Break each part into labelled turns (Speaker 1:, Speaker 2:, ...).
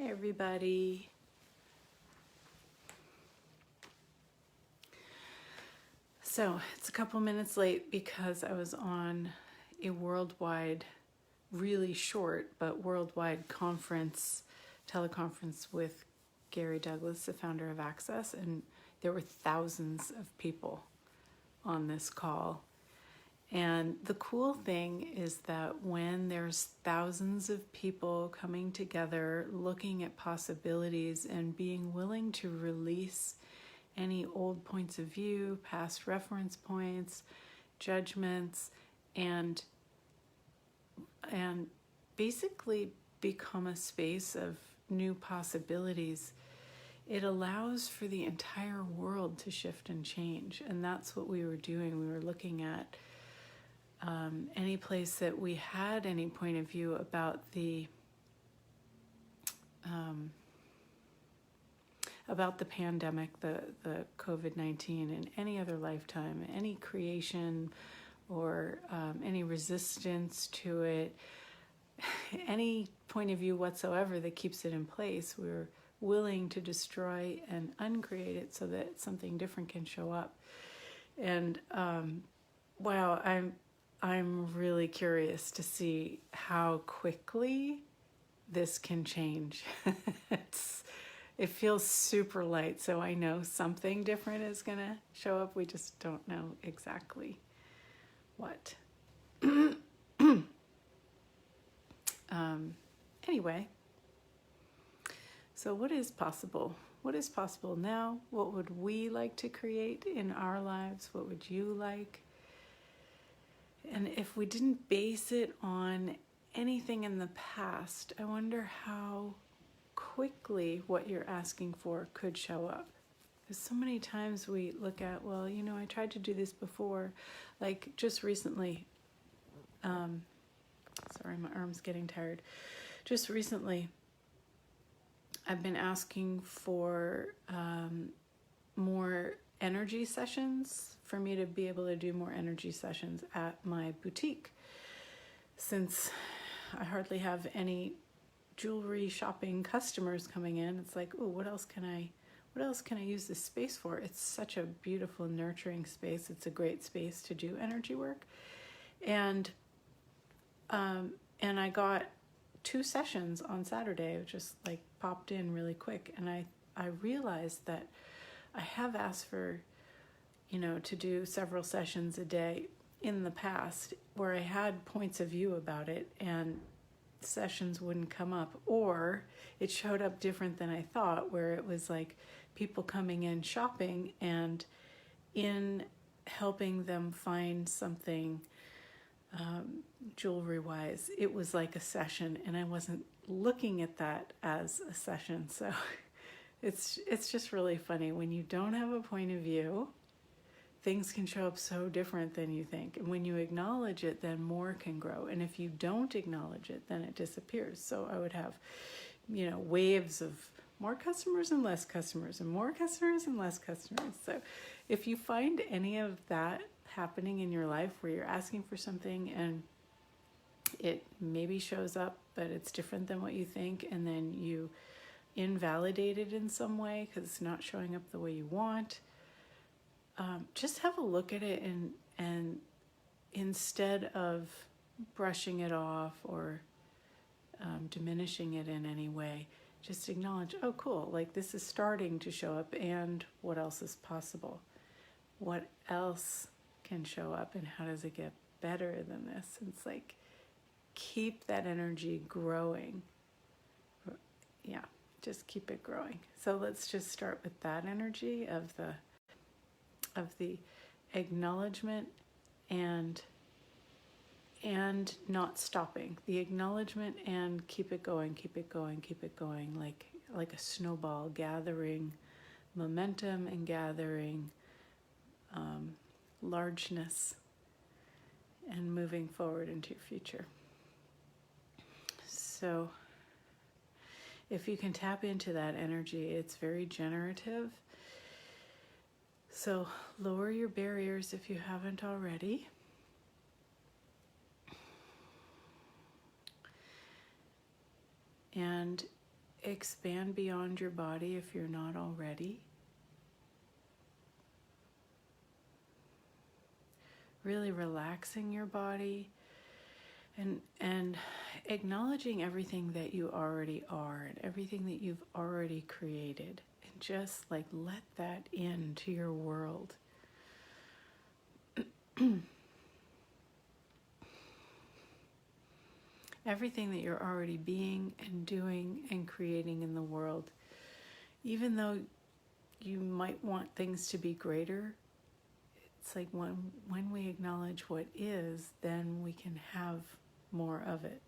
Speaker 1: everybody. So it's a couple minutes late because I was on a worldwide, really short, but worldwide teleconference with Gary Douglas, the founder of Access, and there were thousands of people on this call. And the cool thing is that when there's thousands of people coming together, looking at possibilities and being willing to release any old points of view, past reference points, judgments, and basically become a space of new possibilities, it allows for the entire world to shift and change. And that's what we were doing. We were looking at any place that we had any point of view about the pandemic, the COVID-19, in any other lifetime, any creation or any resistance to it, any point of view whatsoever that keeps it in place, we're willing to destroy and uncreate it so that something different can show up. And wow, I'm really curious to see how quickly this can change. It feels super light, so I know something different is going to show up. We just don't know exactly what. Anyway, so what is possible? What is possible now? What would we like to create in our lives? What would you like? And if we didn't base it on anything in the past, I wonder how quickly what you're asking for could show up. Because so many times we look at, well, you know, I tried to do this before, like just recently. Sorry, my arm's getting tired. Just recently, I've been asking for more energy sessions, for me to be able to do more energy sessions at my boutique. Since I hardly have any jewelry shopping customers coming in, it's like, oh, what else can I use this space for? It's such a beautiful, nurturing space. It's a great space to do energy work. And I got 2 sessions on Saturday. It just like popped in really quick. And I realized that I have asked for, you know, to do several sessions a day in the past where I had points of view about it and sessions wouldn't come up, or it showed up different than I thought, where it was like people coming in shopping, and in helping them find something jewelry wise, it was like a session, and I wasn't looking at that as a session. So it's just really funny when you don't have a point of view. Things can show up so different than you think. And when you acknowledge it, then more can grow. And if you don't acknowledge it, then it disappears. So I would have, you know, waves of more customers and less customers and more customers and less customers. So if you find any of that happening in your life where you're asking for something and it maybe shows up, but it's different than what you think, and then you invalidate it in some way because it's not showing up the way you want, just have a look at it, and instead of brushing it off or diminishing it in any way, just acknowledge, oh cool, like this is starting to show up, and what else is possible? What else can show up, and how does it get better than this? And it's like, keep that energy growing. Yeah, just keep it growing. So let's just start with that energy of the acknowledgement and not stopping. The acknowledgement and keep it going, like a snowball, gathering momentum and gathering largeness and moving forward into your future. So if you can tap into that energy, it's very generative. So lower your barriers if you haven't already. And expand beyond your body if you're not already. Really relaxing your body and acknowledging everything that you already are and everything that you've already created. And just like let that into your world. Everything that you're already being and doing and creating in the world. Even though you might want things to be greater, it's like when we acknowledge what is, then we can have more of it.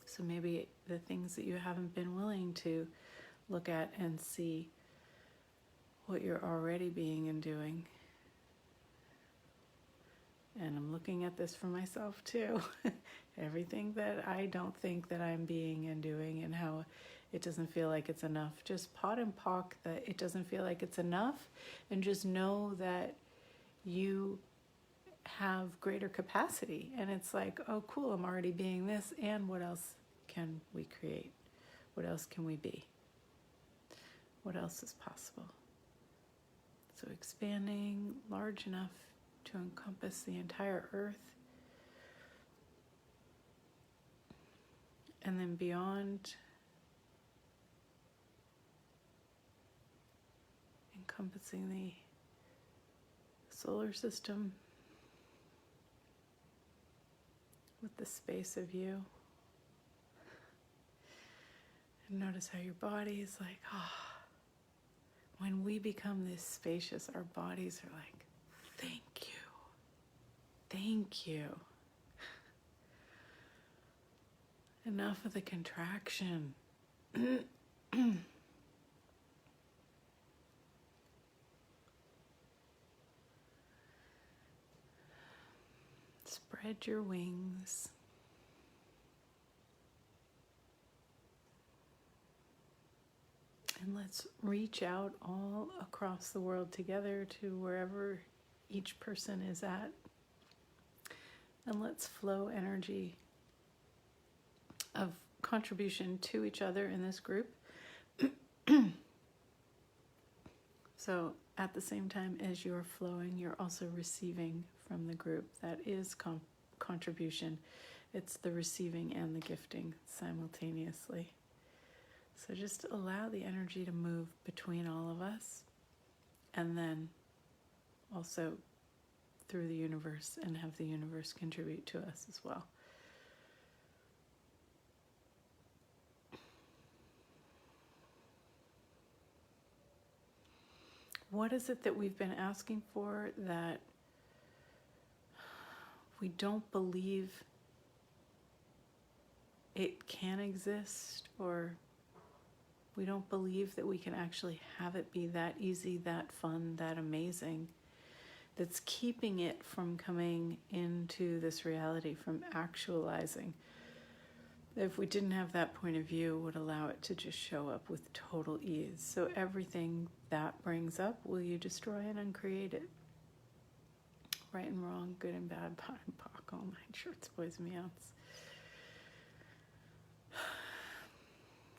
Speaker 1: So maybe the things that you haven't been willing to look at and see what you're already being and doing. And I'm looking at this for myself too. Everything that I don't think that I'm being and doing and how it doesn't feel like it's enough. Just pot and pock that it doesn't feel like it's enough, and just know that you have greater capacity. And it's like, oh cool, I'm already being this, and what else can we create? What else can we be? What else is possible? So expanding large enough to encompass the entire earth, and then beyond, encompassing the solar system with the space of you. And notice how your body is like, when we become this spacious, our bodies are like, thank you. Thank you. Enough of the contraction. Spread your wings. And let's reach out all across the world together to wherever each person is at. And let's flow energy of contribution to each other in this group. So at the same time as you're flowing, you're also receiving from the group. That is contribution. It's the receiving and the gifting simultaneously. So just allow the energy to move between all of us, and then also through the universe, and have the universe contribute to us as well. What is it that we've been asking for that we don't believe it can exist, or we don't believe that we can actually have it be that easy, that fun, that amazing, that's keeping it from coming into this reality, from actualizing? If we didn't have that point of view, it would allow it to just show up with total ease. So everything that brings up, will you destroy and uncreate it? Right and wrong, good and bad, pot and pock, all nine shorts, boys and meows.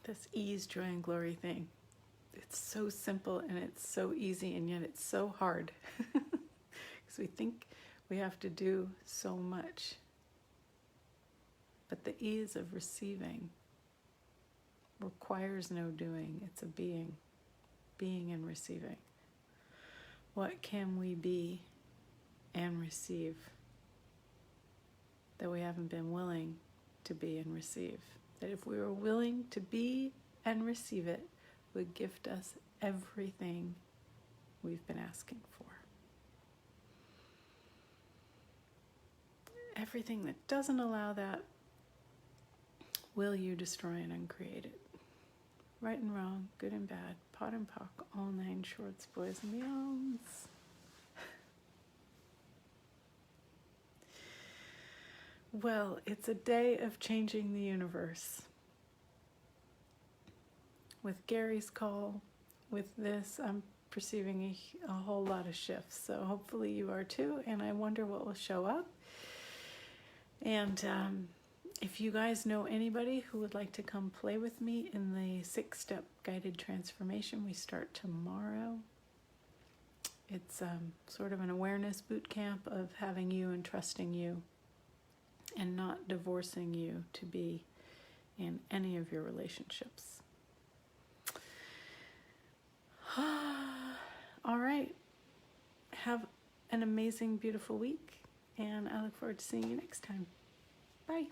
Speaker 1: This ease, joy, and glory thing. It's so simple and it's so easy, and yet it's so hard. Because we think we have to do so much. But the ease of receiving requires no doing. It's a being and receiving. What can we be and receive that we haven't been willing to be and receive? That if we were willing to be and receive it, would gift us everything we've been asking for. Everything that doesn't allow that, will you destroy and uncreate it? Right and wrong, good and bad, pot and pock, all nine shorts, boys and meows. Well, it's a day of changing the universe. With Gary's call, with this, I'm perceiving a whole lot of shifts. So hopefully you are too, and I wonder what will show up. And If you guys know anybody who would like to come play with me in the 6-step guided transformation, we start tomorrow. It's sort of an awareness boot camp of having you and trusting you and not divorcing you to be in any of your relationships. All right. Have an amazing, beautiful week, and I look forward to seeing you next time. Bye.